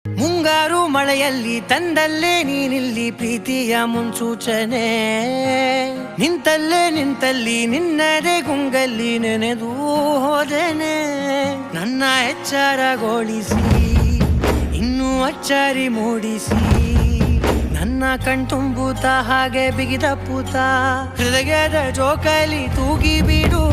ಮುಂಗಾರು ಮಳೆಯಲ್ಲಿ ತಂದಲ್ಲೇ ನೀನಿಲ್ಲಿ ಪ್ರೀತಿಯ ಮುನ್ಸೂಚನೆ, ನಿಂತಲ್ಲಿ ನಿನ್ನದೇ ಗುಂಗಲ್ಲಿ ನೆನೆದು ಹೋದನೆ. ನನ್ನ ಎಚ್ಚರಗೊಳಿಸಿ ಇನ್ನೂ ಅಚ್ಚರಿ ಮೂಡಿಸಿ, ನನ್ನ ಕಣ್ತುಂಬುತ್ತ ಹಾಗೆ ಬಿಗಿದ ಪೂತ ಹೃದಯದ ಜೋಕಾಲಿ ತೂಗಿ ಬಿಡು.